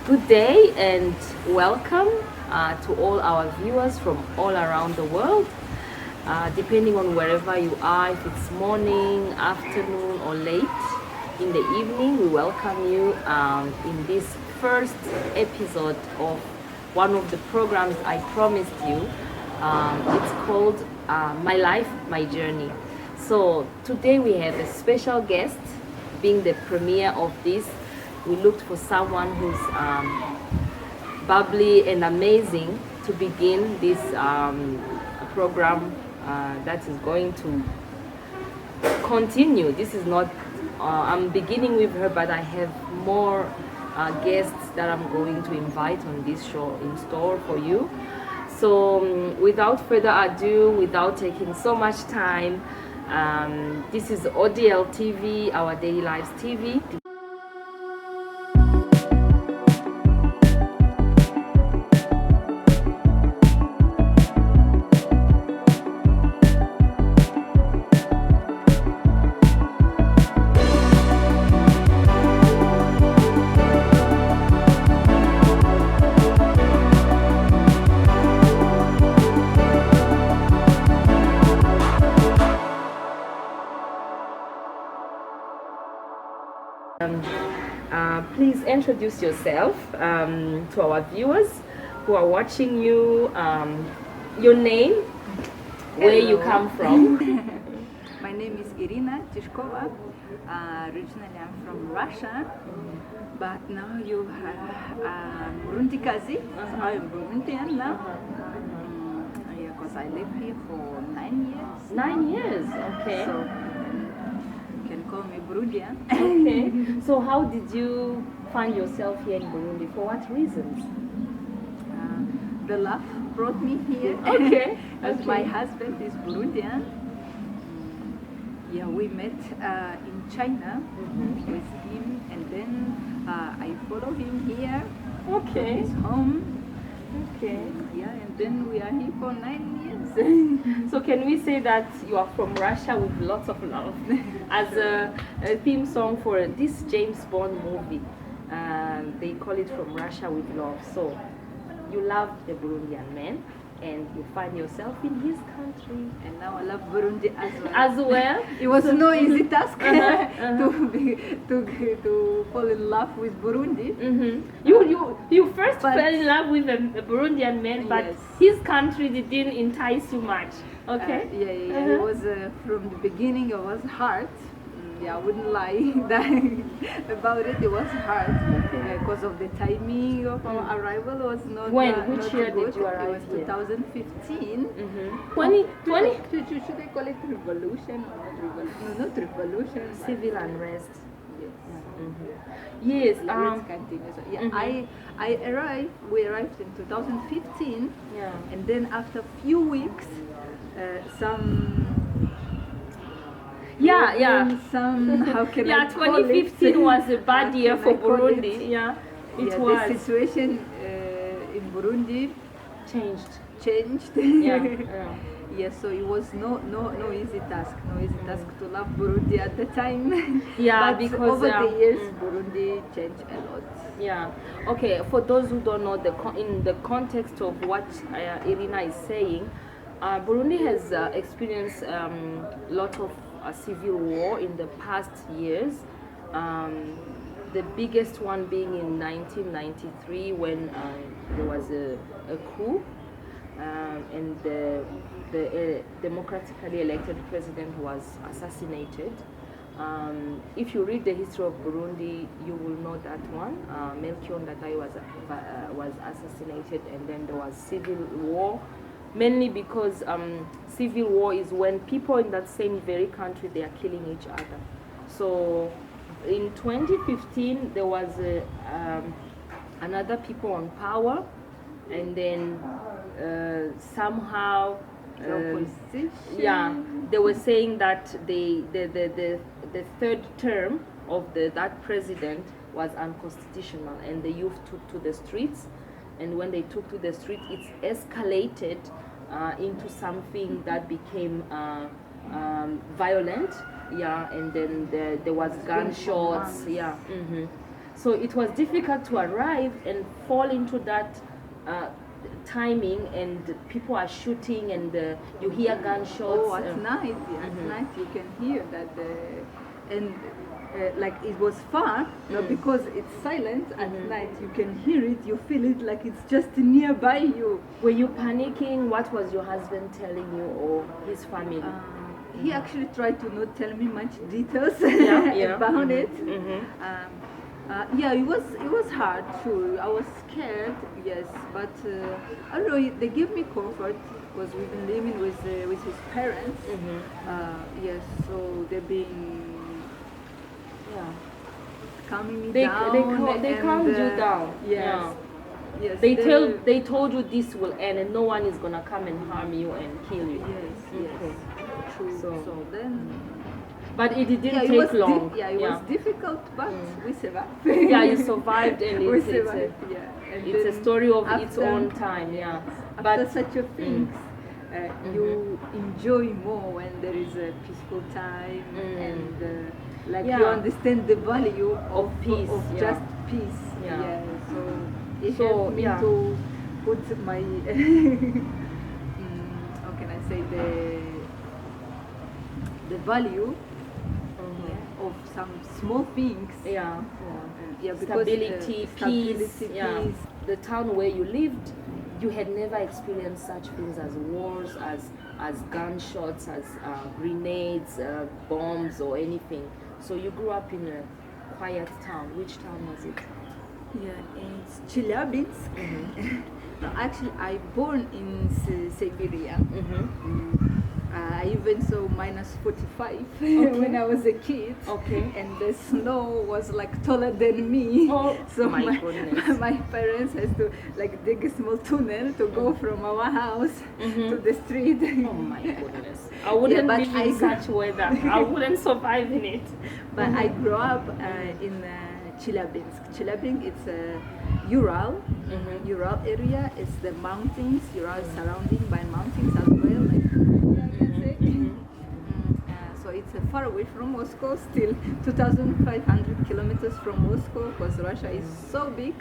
Good day and welcome to all our viewers from all around the world. Depending on wherever you are, if it's morning, afternoon, or late in the evening, we welcome you in this first episode of one of the programs I promised you. It's called My Life, My Journey. So today we have a special guest, being the premiere of this. We looked for someone who's bubbly and amazing to begin this program that is going to continue. This is not, I'm beginning with her, but I have more guests that I'm going to invite on this show in store for you. So, without further ado, without taking so much time, this is ODL TV, Our Daily Lives TV. Please introduce yourself to our viewers who are watching you. Your name, where you come from. My name is Irina Tishkova. Originally, I'm from Russia, but now you have Burundi Kazi. So I'm Burundian now. Yeah, because I live here for 9 years. 9 years, okay. So you can call me Burundian. Okay. So how did you find yourself here in Burundi? For what reasons? The love brought me here. Okay. As my husband is Burundian. Yeah, we met in China with him, and then I follow him here. Okay. His home. Okay. Yeah, and then we are here for 9 years. So can we say that you are from Russia with lots of love? As a theme song for this James Bond movie, they call it From Russia with Love. So you love the Burundian man and you find yourself in his country. And now I love Burundi as well. As well? It was no easy task to fall in love with Burundi. You first fell in love with a Burundian man, but Yes. his country didn't entice you much. Okay? It was from the beginning. It was hard. Yeah, I wouldn't lie that about it. It was hard because of the timing of our arrival was not. When? Not Which year good. did you arrive It was here? 2015. 2020? Should I call it revolution or not revolution? No, not revolution. but- Civil unrest. Yes. Yes. Let's continue. So, yeah, I arrived. We arrived in 2015. Yeah. And then after a few weeks, some some how can Yeah, I call it? 2015 was a bad How year can for I call it? Burundi. Yeah, it Yeah, was the situation in Burundi changed. changed. Yeah. Yeah, so it was no easy task, to love Burundi at the time. Yeah, but because, over the years, Burundi changed a lot. Yeah. Okay. For those who don't know, in the context of what Irina is saying, Burundi has experienced a lot of civil war in the past years. The biggest one being in 1993 when there was a coup and the democratically elected president was assassinated. If you read the history of Burundi, you will know that one. Melchior Ndadaye was assassinated, and then there was civil war. Mainly because civil war is when people in that same very country they are killing each other. So in 2015 there was another people on power, and then somehow they were saying that the third term of that president was unconstitutional, and the youth took to the streets. And when they took to the street, it escalated into something that became violent. Yeah, and then there was gunshots. Yeah. So it was difficult to arrive and fall into that timing, and people are shooting, and you hear gunshots. Oh, at night, yeah, at night you can hear that, and like it was far, but because it's silent at night, you can hear it, you feel it like it's just nearby you. Were you panicking? What was your husband telling you, or his family? He actually tried to not tell me much details Yeah. about it. Yeah, it was hard. Sure, I was scared. Yes, but I don't know. They gave me comfort because we've been living with his parents. Yes, so they've been calming me down. They calmed you down. Yes. Yes. They told you this will end and no one is gonna come and harm you and kill you. Yes. Okay. True. So then. But it didn't it take was long. It was difficult, but we survived. Yeah, you survived, and we it's survived. And it's a then story of its after- own time. Yeah. After such a things, you enjoy more when there is a peaceful time and like you understand the value of peace, just peace. Yeah. So it So, helped me to put my how can I say the value of some small things. Because Stability, peace. stability, Yeah. peace. The town where you lived, you had never experienced such things as wars, as gunshots, as grenades, bombs, or anything. So you grew up in a quiet town. Which town was it? Yeah, it's Chelyabinsk. No, actually, I born in Siberia. I even saw minus 45 when I was a kid. Okay. And the snow was like taller than me. Oh, so my goodness. my parents has to like dig a small tunnel to go from our house to the street. Oh my goodness. I wouldn't but live in such weather. I wouldn't survive in it. But I grew up in Chelyabinsk. Chelyabinsk, it's a Ural. Ural area is the mountains. Ural is surrounded by mountains as well. Like, I can say. So it's far away from Moscow, still 2,500 kilometers from Moscow, because Russia is so big.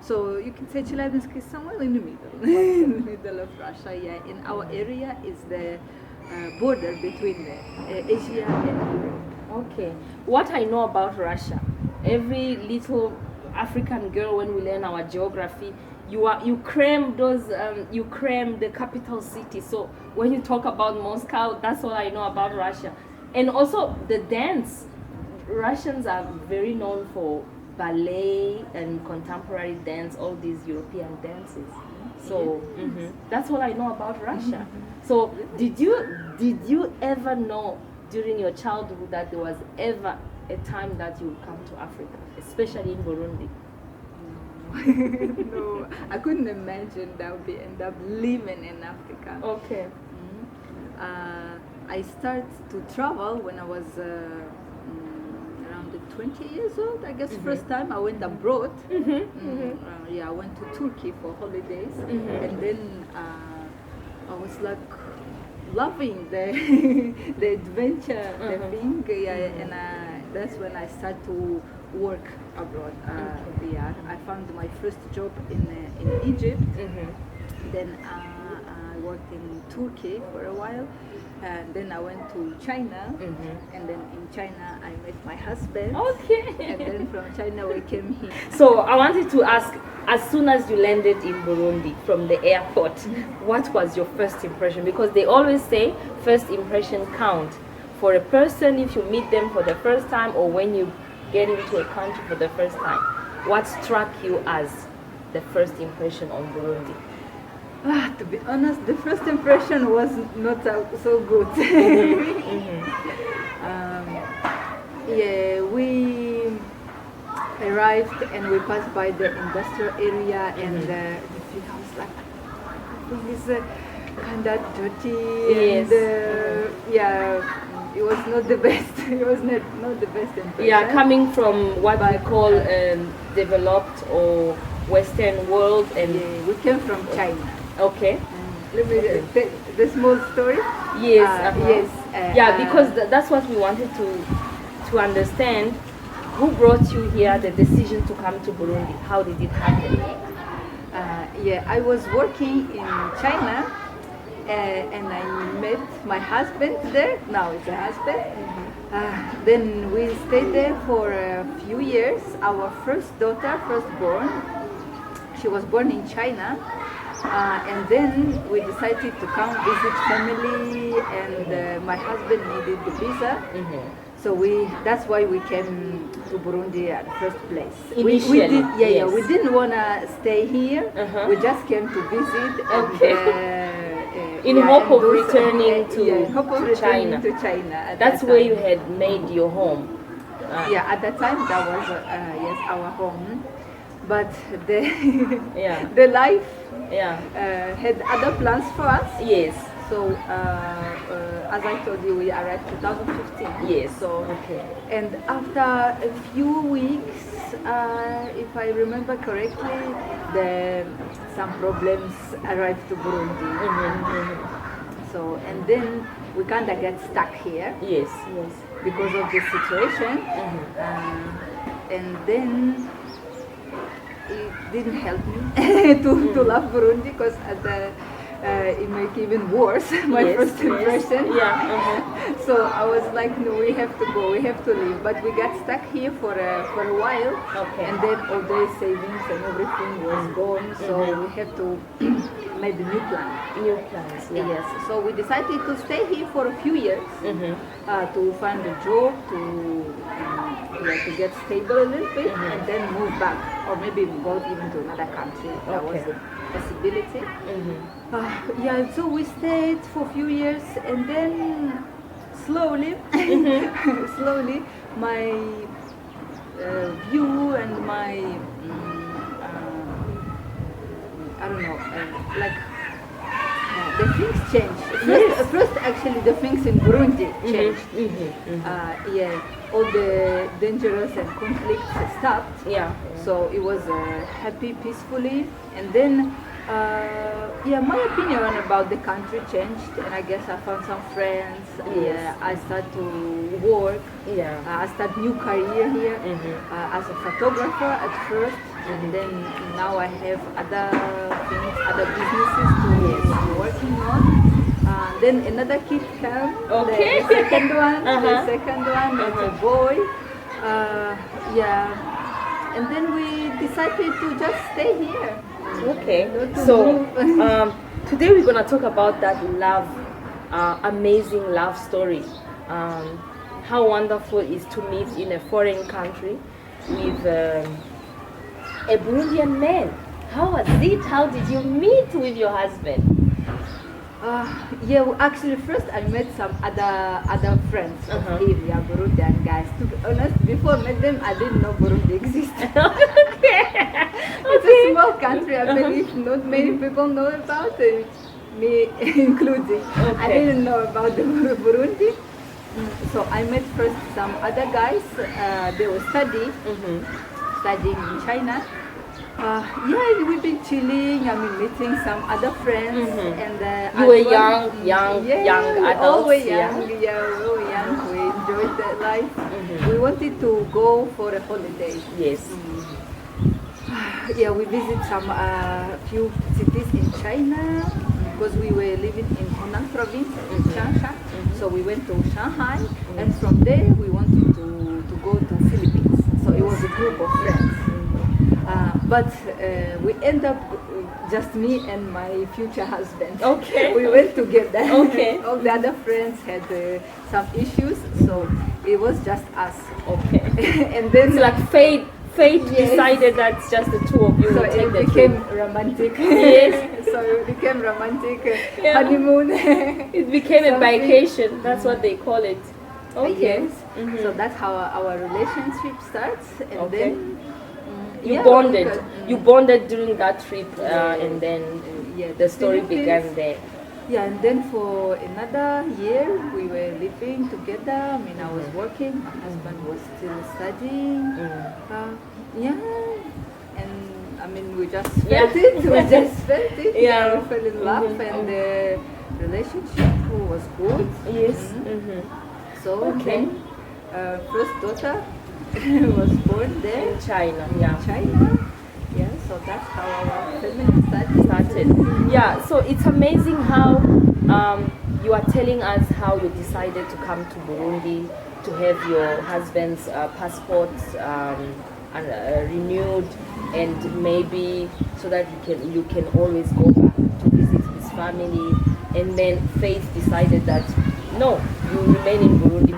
So you can say Chelyabinsk is somewhere in the middle, in the middle of Russia. Yeah, in our area is the border between Asia and Europe. Okay. What I know about Russia, every little African girl, when we learn our geography, you cram the capital city. So when you talk about Moscow, that's all I know about Russia. And also the dance. Russians are very known for ballet and contemporary dance, all these European dances. So that's all I know about Russia. So did you ever know during your childhood that there was ever a time that you would come to Africa, especially in Burundi? No, I couldn't imagine that I would end up living in Africa. Okay. I started to travel when I was around 20 years old. I guess first time I went abroad. I went to Turkey for holidays, and then I was like loving the the adventure, the thing. And that's when I started to work abroad. I found my first job in Egypt. Then I worked in Turkey for a while. And then I went to China, and then in China I met my husband. Okay. And then from China we came here. So I wanted to ask, as soon as you landed in Burundi from the airport, what was your first impression? Because they always say first impression count. For a person, if you meet them for the first time or when you get into a country for the first time, what struck you as the first impression on Burundi? To be honest, the first impression was not so good. We arrived and we passed by the industrial area, and the house like it's kind of dirty. Yes. It was not the best. It was not the best impression. Yeah, coming from what we call developed or Western world, and we came from China. Okay. Let me tell the small story. Yes. Yes. Yeah, because that's what we wanted to understand. who brought you here? The decision to come to Burundi. How did it happen? Yeah, I was working in China, and I met my husband there. Now it's a husband. Then we stayed there for a few years. Our first daughter, firstborn, she was born in China. And then we decided to come visit family, and my husband needed the visa. So that's why we came to Burundi at first place. Initially, Yeah, we didn't want to stay here. We just came to visit. In hope of returning to China. That's where you had made your home. Yeah, at that time that was yes, our home. But the life had other plans for us. Yes. So as I told you, we arrived 2015. Yes. So and after a few weeks, if I remember correctly, some problems arrived to Burundi. So and then we kind of get stuck here. Yes. Because of the situation, and then it didn't help me to love Burundi, because it made even worse my first impression. So I was like, no, we have to go, we have to leave. But we got stuck here for a while, and then all the savings and everything was gone. So we had to make a new plan. New plans. Yes. So we decided to stay here for a few years to find a job, to get stable a little bit, and then move back, or maybe go even to another country. That was a possibility. Yeah. So we stayed for a few years, and then slowly, slowly, my view and my I don't know, the things changed. First, actually, the things in Burundi changed. Yeah, all the dangerous and conflicts stopped. So it was happy, peacefully, and then my opinion about the country changed, and I guess I found some friends. I started to work. I started new career here as a photographer at first, and then now I have other things, other businesses to working on. Then another kid came. The second one. It's a boy. And then we decided to just stay here. So today we're gonna talk about that love, amazing love story. How wonderful it is to meet in a foreign country with a Burundian man. How was it? How did you meet with your husband? Actually, first I met some other friends of him, Burundian guys. To be honest, before I met them, I didn't know Burundi existed. It's a small country. I believe not many people know about it, me including. I didn't know about the Burundi. So I met first some other guys. They were studying in China. We've been chilling. Meeting some other friends, and you were young adults. Always young. We were young. We enjoyed the life. We wanted to go for a holiday. Yes. We visit some few cities in China, because we were living in Hunan province in Changsha. So we went to Shanghai, and from there we wanted to go to Philippines. So it was a group of friends. But we end up just me and my future husband. We went together. All the other friends had some issues, so it was just us. And then it's like fate decided that just the two of you. So would take it became romantic. So it became romantic honeymoon. It became a vacation. That's what they call it. Yes. So that's how our relationship starts, and then. You bonded. You bonded during that trip, and then the story began there. And then for another year we were living together. I was working. My husband was still studying. And we just felt it. We just felt it. We fell in love, and the relationship was good. Yes. So then, first daughter. was born there In China, in yeah. China. Yeah, so that's how our family started. Yeah, so it's amazing how you are telling us how you decided to come to Burundi to have your husband's passport renewed, and maybe so that you can always go back to visit his family. And then Faith decided that no, you remain in Burundi.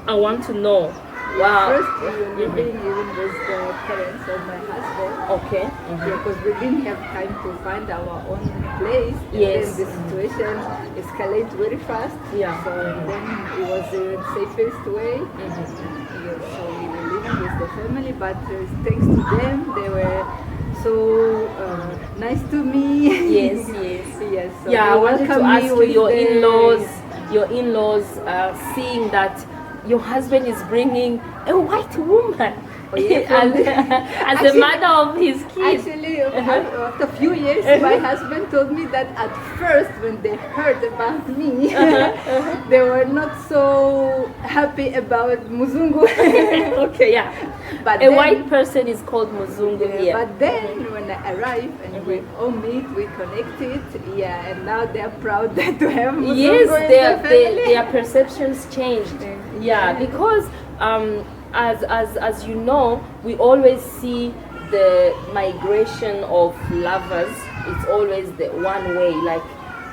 I want to know. Wow. First, we were living even with the parents of my husband. Okay. Because we didn't have time to find our own place. And Yes. then the situation escalated very fast. Yeah. So then it was the safest way. Yeah, so we were living with the family, but thanks to them, they were so nice to me. Yes, yes. Yes. So Yeah, I they wanted to welcomed me ask you, with your in-laws, seeing that your husband is bringing a white woman Oh, yeah, as the Actually- mother of his kids. Actually, after a few years, my husband told me that at first, when they heard about me, they were not so happy about Muzungu. Okay, yeah. But A then- white person is called Muzungu here. But then, when I arrived and we all meet, we connected, yeah, and now they're proud to have Muzungu Yes, in their, the family. their perceptions changed. Yeah, because as you know, we always see the migration of lovers. It's always the one way, like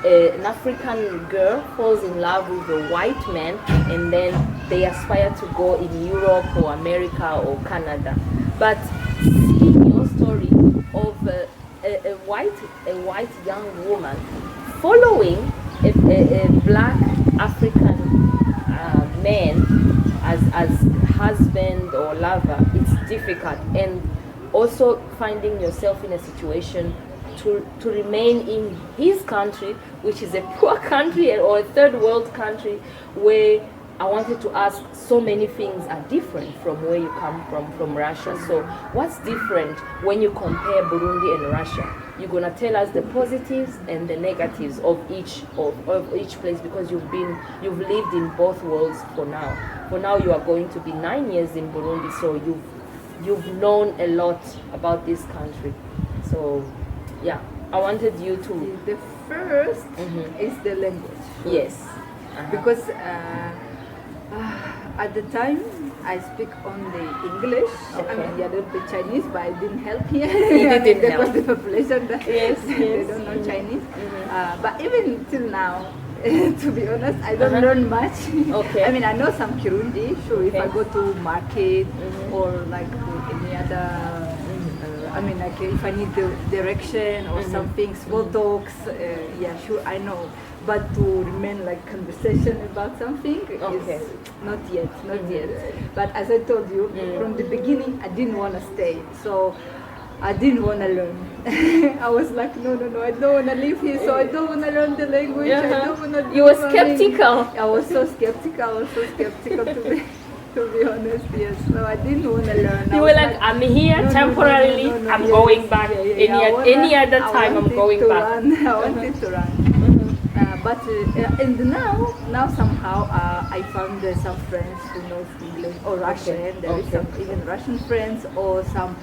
an African girl falls in love with a white man, and then they aspire to go in Europe or America or Canada. But seeing your story of a white young woman following a black African man as husband or lover, it's difficult. And also finding yourself in a situation to remain in his country, which is a poor country or a third world country, where I wanted to ask, so many things are different from where you come from Russia. So what's different when you compare Burundi and Russia? You're gonna tell us the positives and the negatives of each place, because you've lived in both worlds for now. For now, you are going to be 9 years in Burundi, so you've known a lot about this country. So yeah, I wanted you to The first is the language. yes. Because at the time I speak only English. I Okay. mean, a little bit Chinese, but I didn't help here. You didn't because help. the population that Yes, they yes. don't know Chinese. But even till now, to be honest, I don't Uh-huh. learn much. Okay. I mean, I know some Kirundi. Sure, if I Okay. go to market or like to any other. I mean, like if I need the direction or something, small talks, yeah, sure, I know. But to remain like conversation about something Okay. is not yet. But as I told you, from the beginning, I didn't want to stay. So I didn't want to learn. I was like, no, I don't want to live here, so I don't want to learn the language. I don't want to. You were skeptical. I was so skeptical. To be honest, yes. No, I didn't want to learn. I You was were like, I'm here temporarily, I'm yes. going back. Any other I time, I'm wanted going to back. Run. I wanted to run. But and now somehow I found some friends who know English or Russian. There is Okay. some even Russian friends or some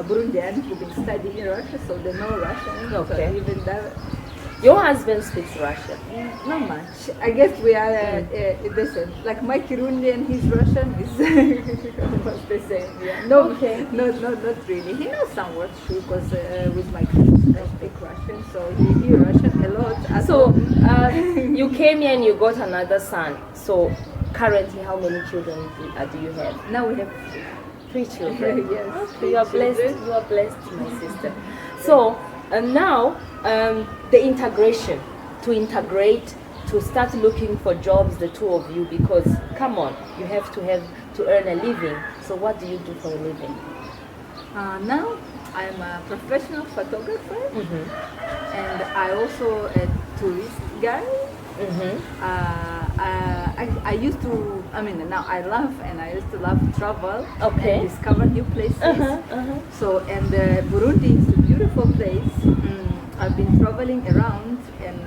Burundian who've been studying in Russia, so they know Russian. Okay. So even that. Your husband speaks Russian. Not much. I guess we are the same. Like my Kirundi and his Russian is almost the same. Yeah. No, Okay. not really. He knows some words too, because with my kids I speak Russian, so he hears Russian a lot. at So home. you came here and you got another son. So currently, how many children do you have? Now we have 3 children. yes. You are blessed. children. You are blessed, my sister. So now the integration, to integrate, to start looking for jobs, the two of you, because come on, you have to earn a living. So what do you do for a living? Now I'm a professional photographer, and I also a tourist guide. I used to, I mean, now I love and I used to love travel Okay. and discover new places. So, and Burundi is a beautiful place. I've been traveling around, and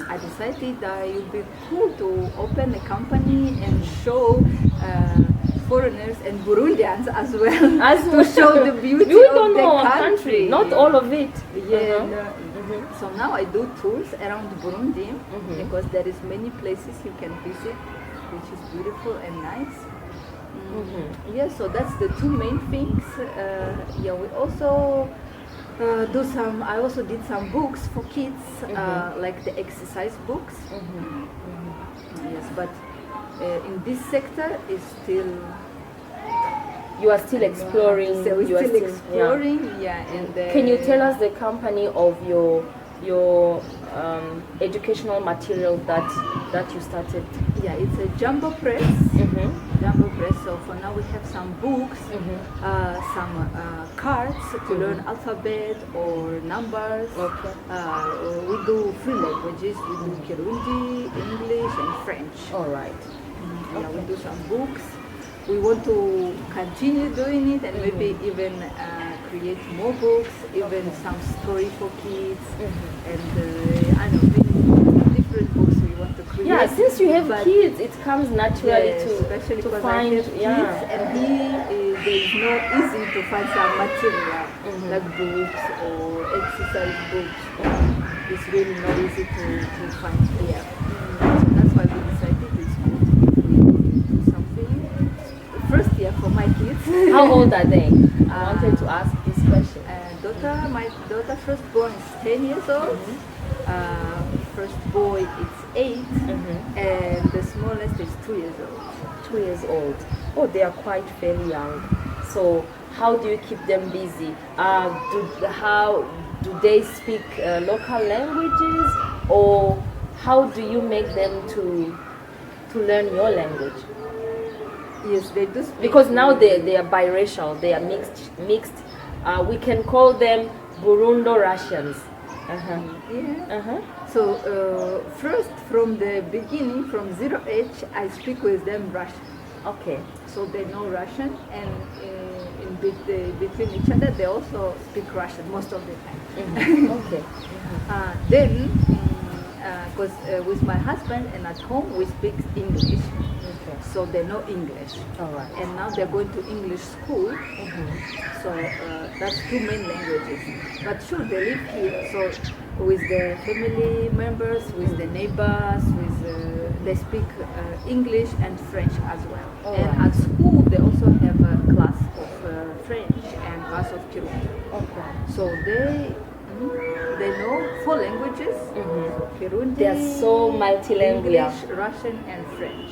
I decided that it would be cool to open a company and show foreigners and Burundians as well As to show the beauty we of don't the know our country. not all of it. Yeah. Uh-huh. So now I do tours around Burundi because there is many places you can visit, which is beautiful and nice. Yeah, so that's the two main things. Yeah, we also do some. I also did some books for kids, like the exercise books. Yes, but in this sector is still. You are still exploring. So we're you are still exploring. Yeah, and can you tell us the company of your educational material that you started? Yeah, it's a Jumbo Press. Jumbo Press. So for now we have some books, some cards to learn alphabet or numbers. Okay. We do three languages. We do Kirundi, English, and French. All right. Yeah, we do some books. We want to continue doing it and maybe even create more books, even some story for kids, and I don't know, different books we want to create. Yeah, since you have kids, it comes naturally Yes, especially to because find. I have kids, and there is no easy to find some material like books or exercise books. It's really not easy to find here. So that's why we decided it's good if we do something. First year for my kids. How old are they? I wanted to ask this question. My daughter firstborn is 10 years old. First boy is 8, and the smallest is 2 years old. 2 years old. Oh, they are quite very young. So how do you keep them busy? How do they speak local languages, or how do you make them to learn your language? Yes, they do speak. Because now they are biracial, they are mixed. We can call them Burundo Russians. Yeah. So first, from the beginning, from 0 age, I speak with them Russian. Okay. So they know Russian, and between each other, they also speak Russian most of the time. Okay. Then, because with my husband and at home, we speak English. So they know English. All right. And now they're going to English school. So that's two main languages. But sure, they live here. So with the family members, with the neighbors, they speak English and French as well. At school, they also have a class of French and class of Kirundi. Okay. So they know 4 languages. So Kirundi, They are so multilingual. English, Russian, and French.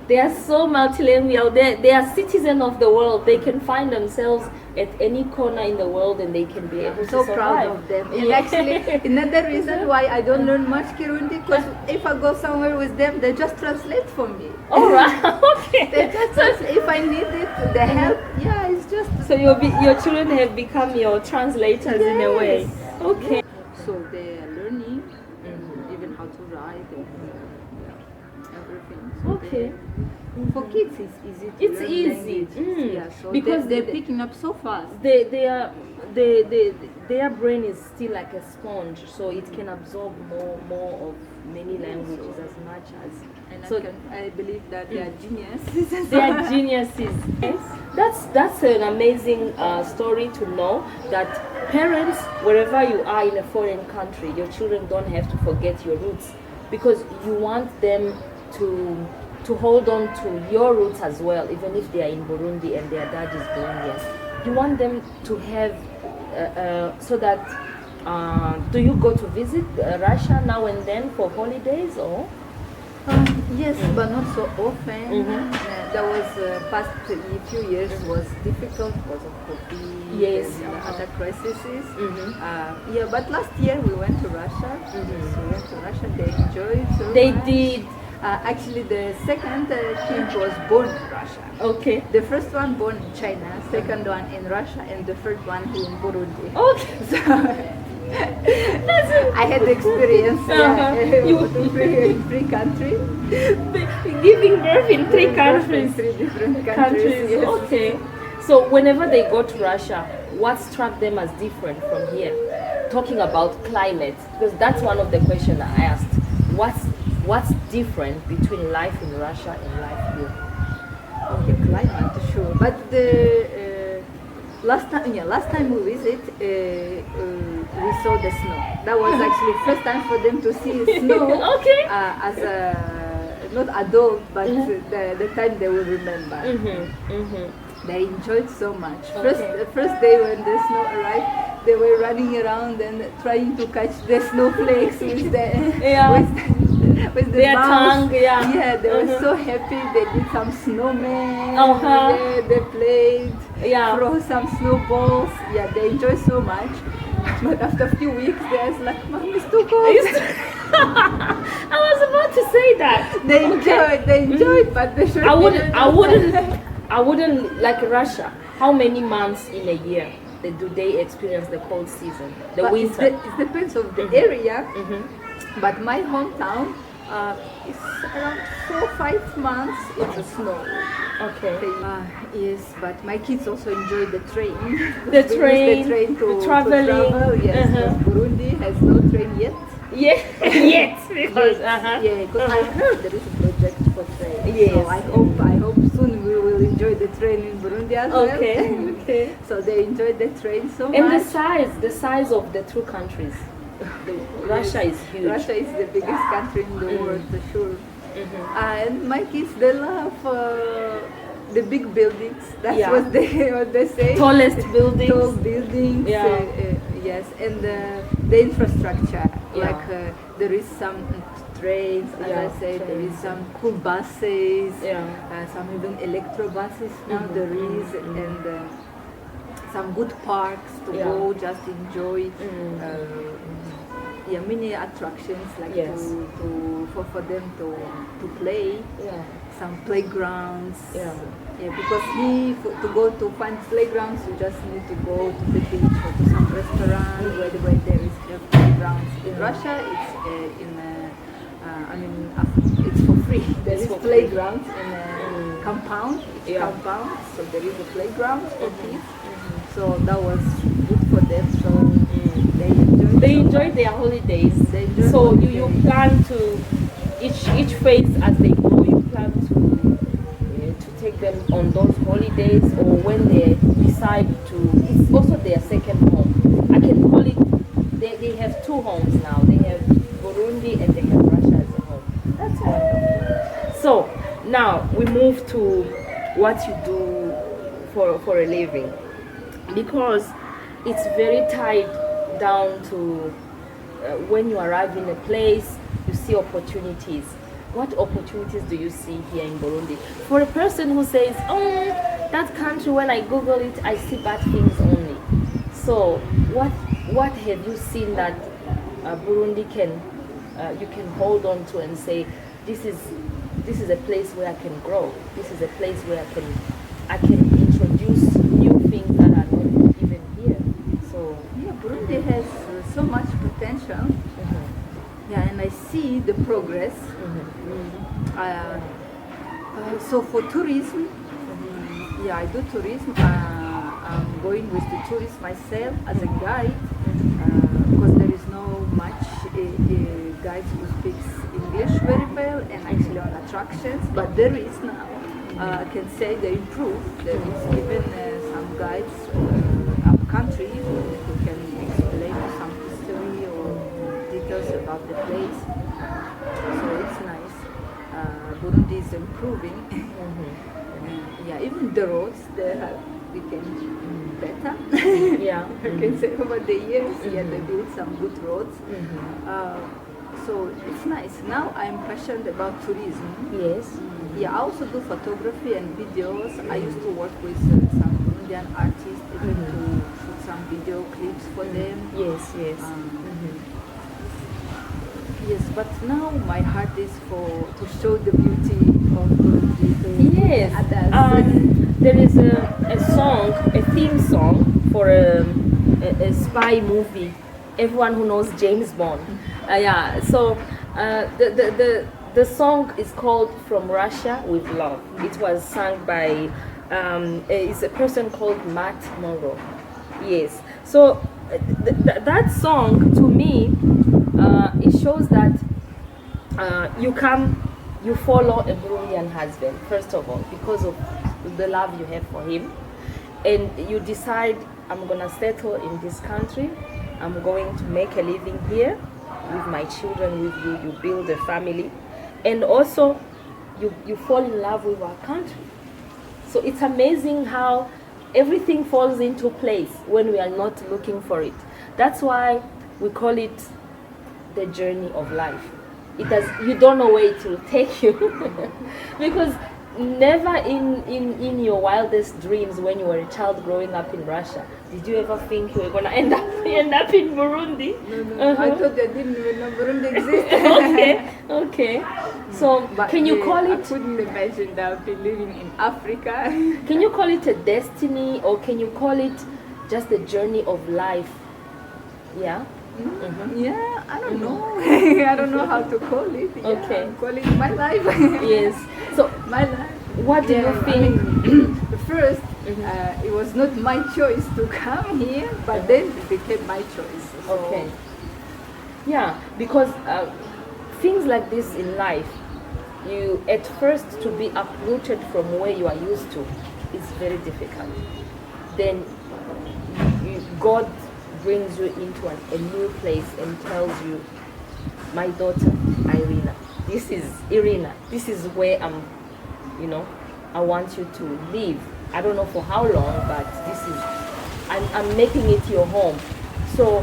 They are so multilingual. They are citizens of the world. They can find themselves at any corner in the world, and they can be able So to survive. proud of them. And actually, another reason why I don't learn much Kirundi, because if I go somewhere with them, they just translate for me. All right. Okay. They just translate. If I need it, the help, yeah, it's just. So your children have become your translators in a way. Yes. Okay. So they are learning, even how to write and everything. So Okay. for kids, it's easy to It's learn easy. language. Yeah, so Because they're they- picking up so fast. Their brain is still like a sponge, so it can absorb more of many languages as much as. And So I believe that they are geniuses. they are geniuses. That's an amazing story to know that parents, wherever you are in a foreign country, your children don't have to forget your roots, because you want them to hold on to your roots as well, even if they are in Burundi and their dad is Burundian. You want them to have so that. Do you go to visit Russia now and then for holidays, or? Yes, but not so often. There was past few years was difficult because of COVID Yes, and other crises. Yeah, but last year we went to Russia. So we went to Russia. They enjoyed so They much. did. Actually, the second kid was born in Russia. Okay. The first one born in China, second one in Russia, and the third one here in Burundi. Okay. So I had the experience. You- in 3 countries. Giving birth in 3 countries. 3 different countries. Yes. Okay. So whenever they go to Russia, what struck them as different from here? Talking about climate, because that's one of the questions I asked. What's different between life in Russia and life here? Okay, climate, sure. But the last time we visit, we saw the snow. That was actually first time for them to see snow. Okay. As a not adult, but the time they will remember. They enjoyed so much. The first day when the snow arrived, they were running around and trying to catch the snowflakes with the with the their mouse. tongue. Yeah. Yeah, they were so happy. They did some snowmen. They played. Yeah. Throw some snowballs. Yeah, they enjoyed so much. But after a few weeks, they're like, "Mom, it's too cold." I was about to say that. They enjoyed, but they should. I wouldn't like Russia. How many months in a year do they experience the cold season, the winter? It depends on the area. But my hometown is around 4 or 5 months. It's a snow. Okay. Yes, but my kids also enjoy the train. The train to traveling. travel. Yes, because Burundi has no train yet. Yeah. Yes. Because because I heard there is a project for train. Yes. So I hope soon we will enjoy the train in Burundi as well. Okay. So they enjoy the train so much. And the size of the two countries. Russia is huge. Russia is the biggest country in the world, for sure. And my kids, they love the big buildings. That's what they say. Tallest buildings. Tall buildings. Yes, and the infrastructure. Yeah. Like there is some trains, as I said, there is some cool buses. Some even electro buses now there is, and some good parks to go just enjoy. Many attractions like for them to play. Some playgrounds. Because to go to find playgrounds, you just need to go to the beach or to some restaurant where there is playgrounds. In Russia, it's for free. There is playgrounds in a compound. Compound, so there is a playground for kids. So that was good for them. So they enjoyed their holidays. So you plan to each phase as they grow. You plan to take them on those holidays, or when they decide to. It's also their second home. I can call it. They have two homes now. They have Burundi and they have Russia as a home. That's wonderful. So now we move to what you do for a living, because it's very tied down to when you arrive in a place, you see opportunities. What opportunities do you see here in Burundi? For a person who says, "Oh, that country, when I Google it, I see bad things only." So, what have you seen that Burundi you can hold on to and say, this is a place where I can grow. This is a place where I can introduce new things that are not even here. So Burundi has so much potential. And I see the progress. So for tourism, I do tourism. I'm going with the tourists myself as a guide, because there is no much guides who speaks English very well, and actually on attractions. But there is now. I can say they improved. There is even some guides up country who can explain some history or details about the place. So it's nice. Burundi is improving. Even the roads they have become better. I can say over the years, they built some good roads. So it's nice. Now I'm passionate about tourism. Yes. I also do photography and videos. I used to work with some Burundian artists even to shoot some video clips for them. Yes. Yes, but now my heart is to show the beauty of Burundi. Yes. There is a theme song for a spy movie. Everyone who knows James Bond. So the song is called "From Russia with Love." It was sung by it's a person called Matt Monro. Yes. So that song to me it shows that you follow a Burundian husband first of all because of the love you have for him, and you decide, I'm gonna settle in this country, I'm going to make a living here with my children, with you. You build a family, and also you fall in love with our country. So it's amazing how everything falls into place when we are not looking for it. That's why we call it the journey of life. You don't know where it will take you because never in your wildest dreams when you were a child growing up in Russia did you ever think you were gonna end up in Burundi. No. I thought I didn't even know Burundi existed. okay. So But can you call I it, couldn't imagine that I'd be living in Africa. can you call it a destiny, or can you call it just the journey of life? Yeah. Yeah, I don't know. I don't know how to call it. Yeah, Okay. I'm calling it my life. Yes. So My life. what do you I think? mean, first, it was not my choice to come here, but then it became my choice. So, Okay. Yeah, because things like this in life, you at first to be uprooted from where you are used to is very difficult. Then God brings you into a new place and tells you, my daughter Irina, this is where I want you to live. I don't know for how long, but I'm making it your home. So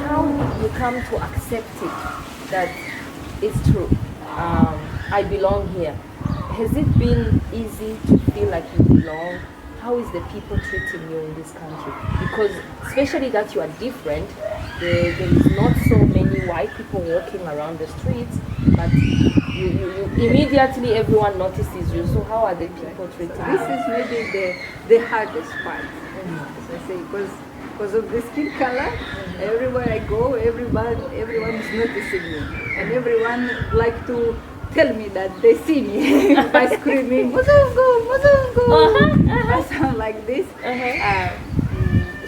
how did you come to accept it, that it's true, I belong here? Has it been easy to feel like you belong? How is the people treating you in this country? Because especially that you are different, there is not so many white people walking around the streets, but you immediately everyone notices you. So how are the people treating you? this is maybe the hardest part, as I say, because of the skin color. Everywhere I go, everyone is noticing me, and everyone like to tell me that they see me by screaming "Muzungu, Muzungu." I sound like this.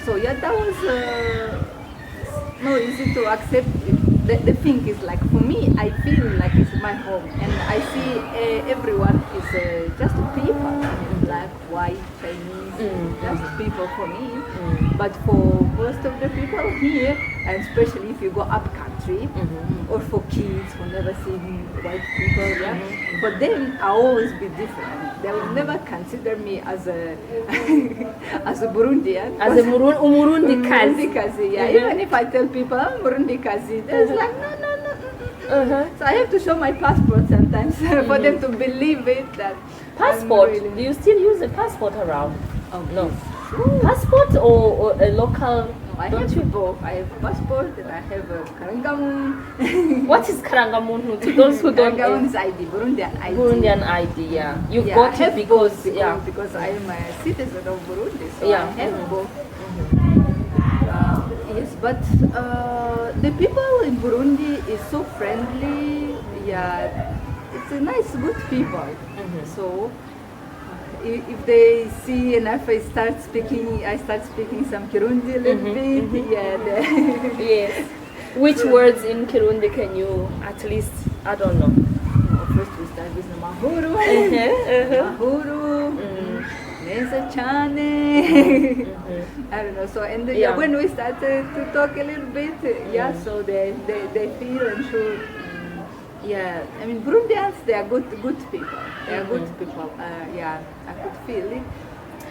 So yeah, that was no easy to accept. The thing is, like, for me, I feel like it's my home, and I see everyone is just people, black, white, Chinese, just people for me. But for most of the people here, and especially if you go up country, or for kids who never seen white people, yeah, for them I always be different. They will never consider me as a as a Burundian, As a Umurundi Murundi Kazi, yeah. Even if I tell people I'm Murundi Kazi, they're like, no. So I have to show my passport sometimes for them to believe it. That Passport? I'm really- Do you still use a passport around? Oh, No. Sure. Passport or a local? I Don't have you? both. I have passport and I have a Karangamun. What is Karangamuntu to those who don't? Karangamun is ID, Burundian ID. Burundian ID, yeah. You Yeah, got I it have because, both yeah. because I am a citizen of Burundi, so Yeah. I have both. Yes, but the people in Burundi is so friendly. Yeah, it's a nice, good people. So if they see and if I start speaking some Kirundi a little bit. Yeah. Yes. Which words in Kirundi can you at least, I don't know. First we start with Mahuru. Uh-huh. Mahuru. Neza chane. I don't know. So and Yeah. when we started to talk a little bit, so they feel and sure. Yeah, I mean Burundians, they are good people. They are good people. Yeah, I could feel it.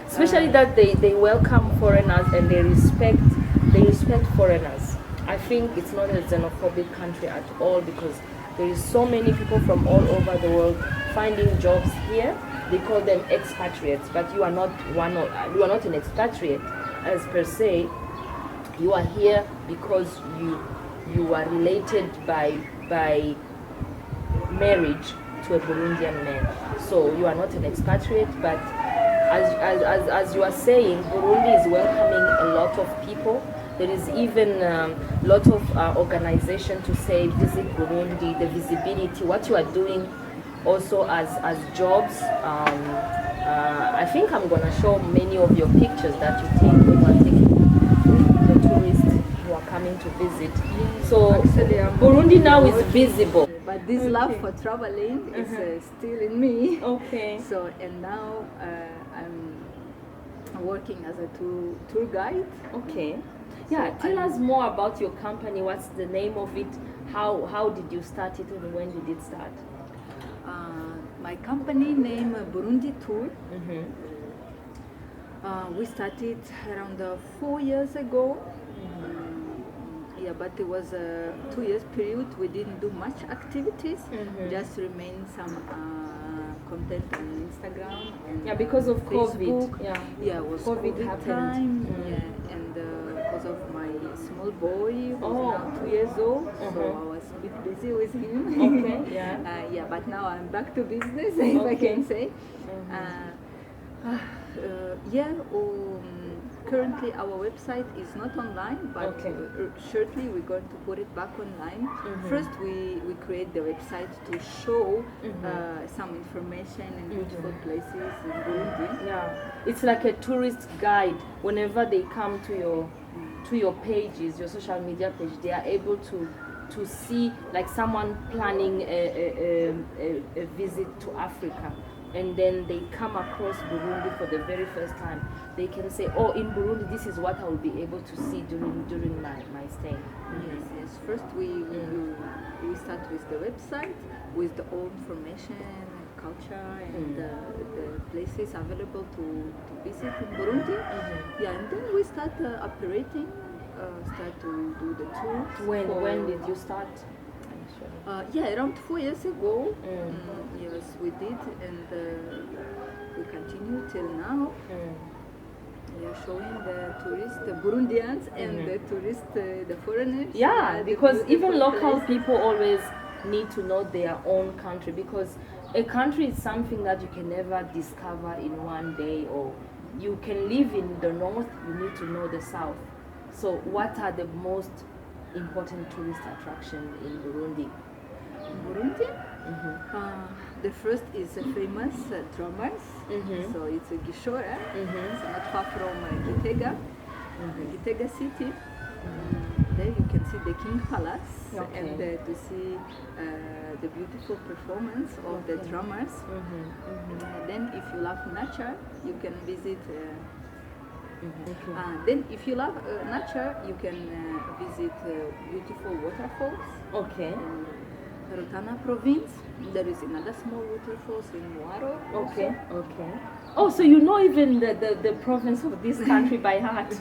Especially that they welcome foreigners and they respect foreigners. I think it's not a xenophobic country at all, because there is so many people from all over the world finding jobs here. They call them expatriates, but you are not you are not an expatriate as per se. You are here because you are related by marriage to a Burundian man. So you are not an expatriate, but as you are saying, Burundi is welcoming a lot of people. There is even a lot of organization to say visit Burundi, the visibility, what you are doing also as jobs. I think I'm going to show many of your pictures that you take when you are taking the tourists who are coming to visit. So Actually, Burundi now is visible. but this love for traveling is still in me. Okay. So, and now I'm working as a tour guide. Okay. Yeah, So tell us more about your company. What's the name of it? How did you start it and when did it start? My company name Burundi Tour. Mm-hmm. We started around 4 years ago. Yeah, but it was a 2 years period. We didn't do much activities. Just remain some content on Instagram. And, Yeah, because of Facebook. COVID. Yeah. Yeah, it was COVID COVID happened. time. Yeah, and because of my small boy who's now 2 years old, so I was a bit busy with him. Okay. Yeah. Yeah, but now I'm back to business, if I can say. Currently our website is not online, but shortly we're going to put it back online. First we create the website to show some information and beautiful places in Burundi. Yeah, it's like a tourist guide. Whenever they come to your pages, your social media page, they are able to see like someone planning a visit to Africa, and then they come across Burundi for the very first time. They can say, oh, in Burundi, this is what I will be able to see during my stay. Yes. First we start with the website with the all information, culture, and the places available to visit in Burundi. Yeah, and then we start operating, start to do the tours. When did you start? Around 4 years ago. Yes, we did, and we continue till now. You're showing the tourists, the Burundians, and the tourists, the foreigners. Yeah, because even local people always need to know their own country, because a country is something that you can never discover in one day, or you can live in the north, you need to know the south. So what are the most important tourist attractions in Burundi? Burundi? The first is a famous drummers. So it's a Gishora. It's not far from Gitega, Gitega city. There you can see the King Palace and to see the beautiful performance of the drummers. Then if you love nature, you can visit. Then if you love nature, you can visit beautiful waterfalls. Okay. Rutana province, there is another small waterfalls in Mwaro. Okay. Oh, so you know even the province of this country by heart.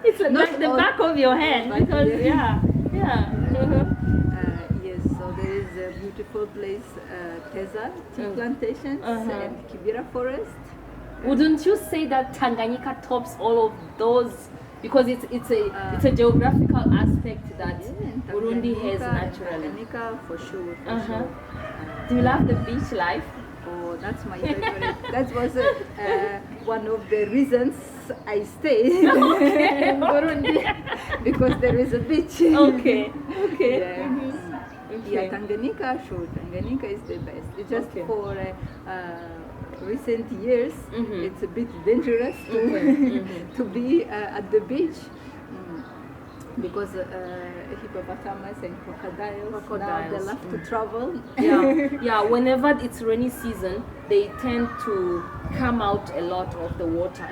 It's like the back of your hand, because yes, so there is a beautiful place, Teza tea plantations and Kibira forest. Wouldn't you say that Tanganyika tops all of those? Because it's a geographical aspect that Burundi has naturally. Tanganyika for sure. Do you love the beach life? Oh, that's my favorite. That was one of the reasons I stayed in Burundi, because there is a beach. Okay. Yeah, Tanganyika, sure. Tanganyika is the best. It's just for recent years, it's a bit dangerous to be at the beach. Because hippopotamus and crocodiles now they love to travel. Yeah. Whenever it's rainy season, they tend to come out a lot of the water,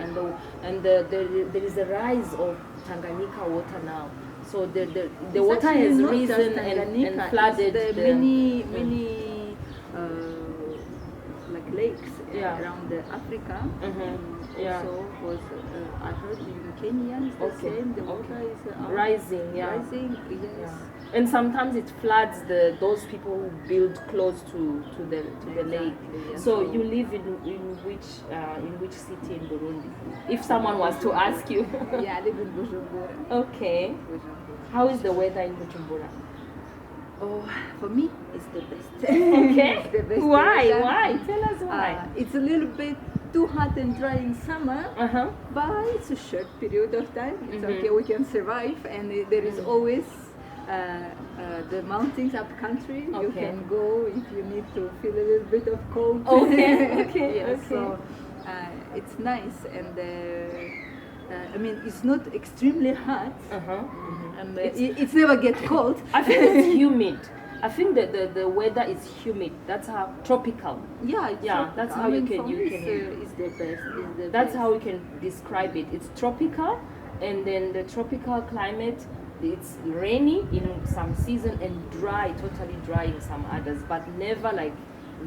and there is a rise of Tanganyika water now. So the water has risen and flooded. Many like lakes around Africa. Also was I heard in Kenya it's the same. The water is rising. Rising, yes. Yeah. And sometimes it floods those people who build close to the lake. So you live in which city in Burundi? If someone was to ask you. Yeah, I live in Bujumbura. Okay. How is the weather in Bujumbura? Oh, for me, it's the best. Okay. It's the best. Why? Tell us why. It's a little bit too hot and dry in summer, but it's a short period of time. It's okay, we can survive, and there is always the mountains up country. You can go if you need to feel a little bit of cold. Okay. So it's nice, and I mean it's not extremely hot, and it's never get cold. I think it's humid. I think that the weather is humid. That's how tropical. Yeah, it's Yeah, tropical. that's how I you mean, can- for you me can- it's the best. It's the That's best. how we can describe it. It's tropical, and then the tropical climate. It's rainy in some season and dry, totally dry in some others, but never like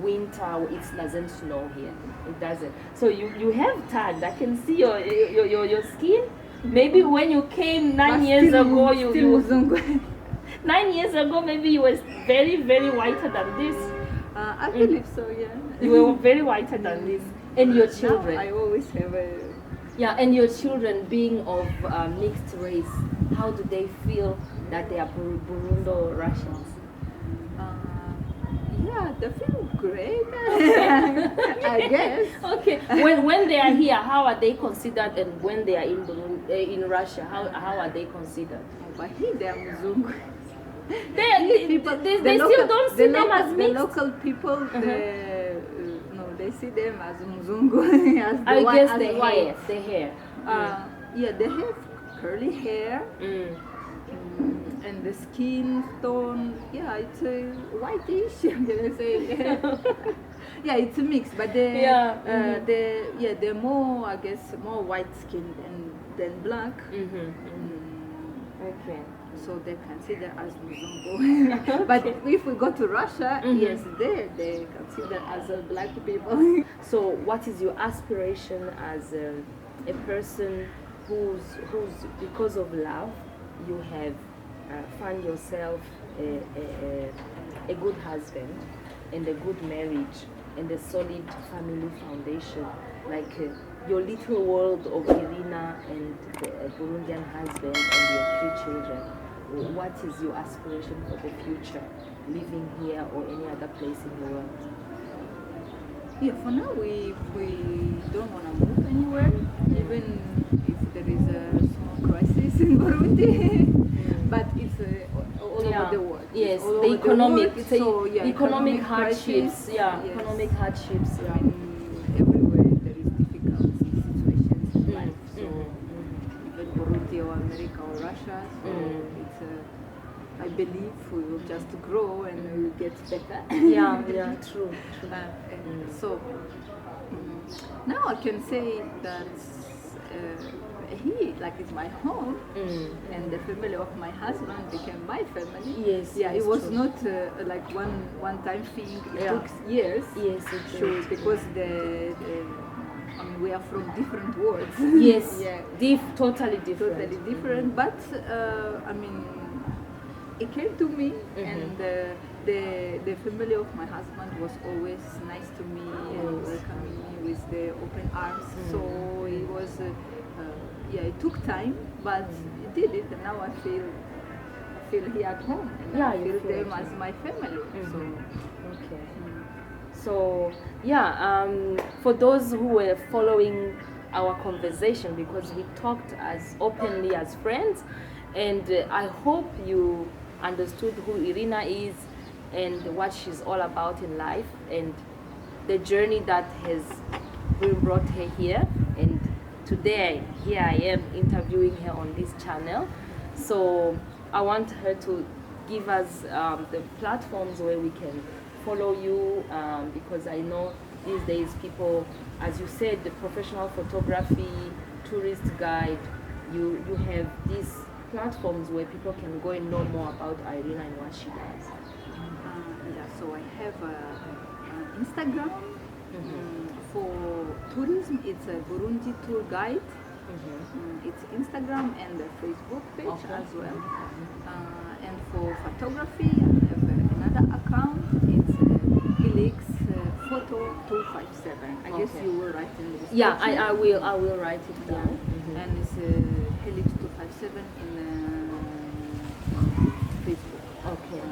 winter. It doesn't snow here. It doesn't. So you have tanned. I can see your skin. Maybe when you came 9 But years still- ago, still you Mzungu. 9 years ago maybe you were very very whiter than this. I believe so. Yeah. You were very whiter than this, and your Now children. I always have a. Yeah, and your children being of mixed race, how do they feel that they are Burundo Russians? Yeah, they feel great. I guess. Okay, when they are here, how are they considered, and when they are in in Russia, how are they considered? But here they are Mzungu. They still don't see them as The mixed. local people, no, they see them as Mzungu. As the I white- guess as the white. hair, the hair. Yeah, they have curly hair. Mm. And the skin tone, yeah, it's a whitish. Can I say? Yeah, it's a mix, but they're more, I guess, more white skinned than black. Okay. So they consider as Mzungu. But if we go to Russia, yes, they consider as a black people. So, what is your aspiration as a person who's because of love, you have found yourself a good husband and a good marriage and a solid family foundation, like your little world of Irina and the Burundian husband and your 3 children. What is your aspiration for the future, living here or any other place in the world? Yeah, for now we don't want to move anywhere, even if there is a small crisis in Burundi. But it's all over the world. Yes, It's all the over economic, world. so, So, yeah, economic crisis, hardships. Yeah, yes. economic hardships. Yeah. I mean, everywhere there is difficult situations in life. So even Burundi or America or Russia. So it's I believe we will just grow and we will get better. Yeah, true. So now I can say that he like is my home, and the family of my husband became my family. Yes, Yeah, yes, it was true. not like one time thing. It Yeah. took years. Yes, it So did. because I mean, we are from different worlds. Yes, yeah, totally different. totally different. But I mean, it came to me, and the family of my husband was always nice to me and welcoming me with the open arms. So it was, yeah, it took time, but it did it, and now I feel here at home, and Yeah, I you feel feel them at as my family. So. Okay. So, yeah, for those who were following our conversation, because we talked as openly as friends, and I hope you understood who Irina is and what she's all about in life and the journey that has brought her here. And today, here I am interviewing her on this channel. So I want her to give us the platforms where we can follow you, because I know these days people, as you said, the professional photography, tourist guide, you have these platforms where people can go and know more about Irina and what she does. Yeah, so I have Instagram for tourism. It's a Burundi tour guide. It's Instagram and a Facebook page as well. And for photography, I have another account. It's Helix Photo 257. I guess you will write in the Yeah, description. I will write it down. And it's Helix 257 in Facebook. Okay.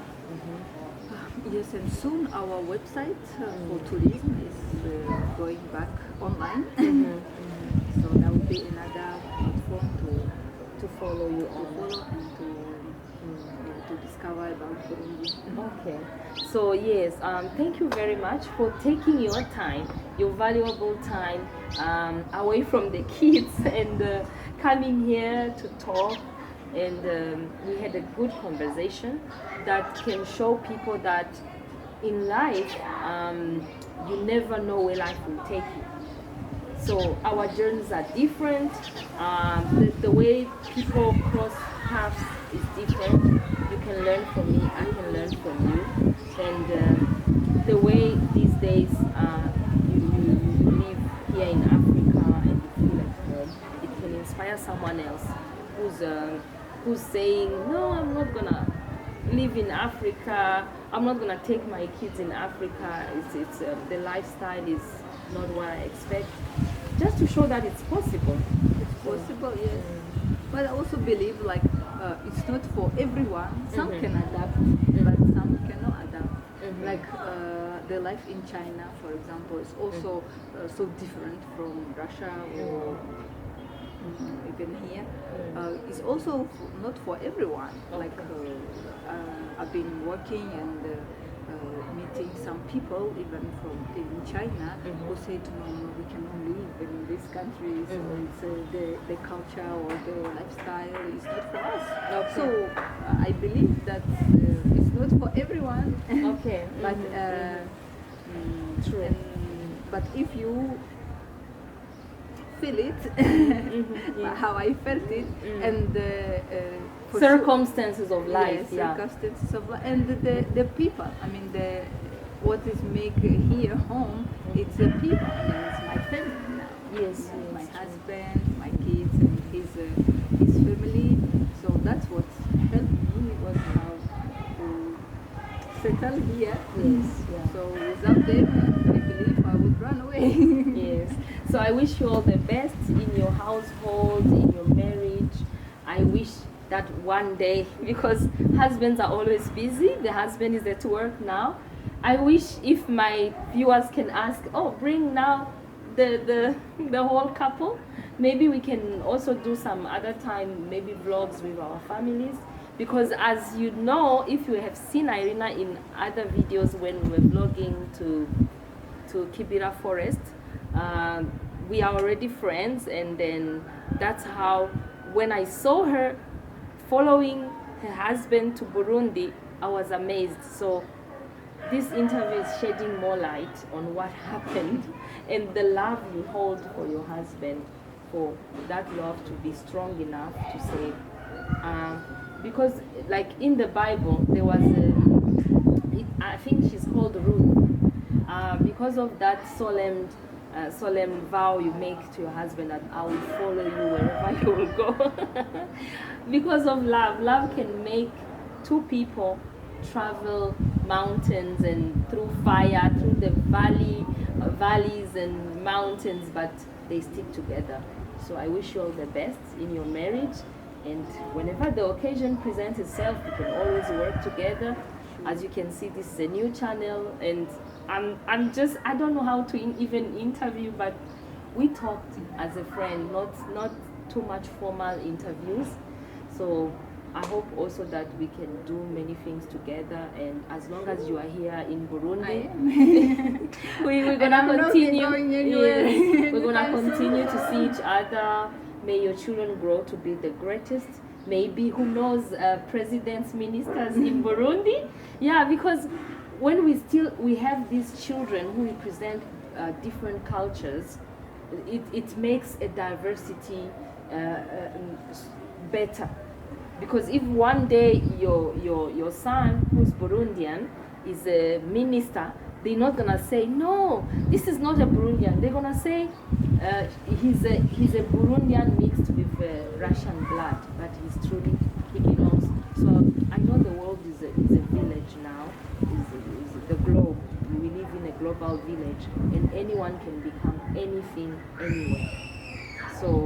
Yes, and soon our website for tourism is going back online. So that will be another platform To follow you to on. follow and to discover about Burundi. Okay. So yes, thank you very much for taking your time, your valuable time, away from the kids and coming here to talk and we had a good conversation that can show people that in life you never know where life will take you. So our journeys are different. The way people cross paths is different. You can learn from me, I can learn from you. And the way these days you live here in Africa and you feel at home, it can inspire someone else who's saying, no, I'm not gonna live in Africa. I'm not gonna take my kids in Africa. It's the lifestyle is not what I expect. Just to show that it's possible. It's possible, yes. But I also believe like it's not for everyone. Some can adapt, but some cannot adapt. Like the life in China, for example, is also so different from Russia or even here. It's also not for everyone. Like I've been working and meeting some people even from in China who say to me, no, we cannot live in this country, so it's the culture or the lifestyle is not for us. So I believe that it's not for everyone. Okay. But true. But if you feel it, how I felt it, and for circumstances of life, circumstances of life, and the people. I mean, what is make here home? It's the people. I mean, it's my family now. Yes, my husband, my kids, and his family. So that's what helped me was how to settle here. Yes. Yeah. So without them, I believe I would run away. Yes. So I wish you all the best in your household, in your marriage. I wish that one day, because husbands are always busy, the husband is at work now. I wish if my viewers can ask, oh, bring now the whole couple. Maybe we can also do some other time, maybe vlogs with our families. Because as you know, if you have seen Irina in other videos when we were vlogging to Kibera Forest, we are already friends, and then that's how when I saw her following her husband to Burundi, I was amazed. So this interview is shedding more light on what happened and the love you hold for your husband, for that love to be strong enough to say, because like in the Bible there was I think she's called Ruth, because of that solemn vow you make to your husband that I will follow you wherever you will go. Because of love can make two people travel mountains and through fire, through the valleys and mountains, but they stick together. So I wish you all the best in your marriage, and whenever the occasion presents itself, you can always work together. As you can see, this is a new channel, and I'm just, I don't know how to even interview, but we talked as a friend, not too much formal interviews. So I hope also that we can do many things together, and as long as you are here in Burundi, we're gonna continue. Yes, we're gonna continue to see each other. May your children grow to be the greatest. Maybe, who knows, presidents, ministers in Burundi. Yeah, because when we have these children who represent different cultures, it makes a diversity better. Because if one day your son, who's Burundian, is a minister, they're not gonna say, no, this is not a Burundian. They're gonna say he's a Burundian mixed with Russian blood, but he's truly, he belongs. So I know the world is a village now, is the globe. We live in a global village, and anyone can become anything, anywhere. So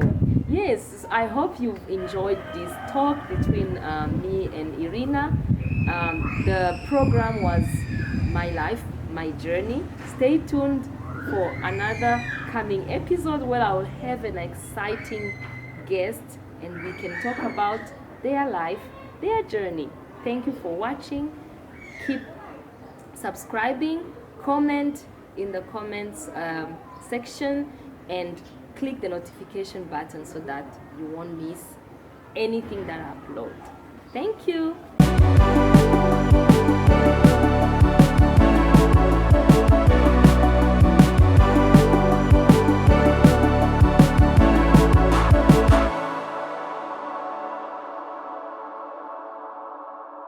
yes, I hope you've enjoyed this talk between me and Irina. The program was My Life, My Journey. Stay tuned for another coming episode where I will have an exciting guest and we can talk about their life, their journey. Thank you for watching. Keep subscribing, comment in the comments section, and click the notification button so that you won't miss anything that I upload. Thank you.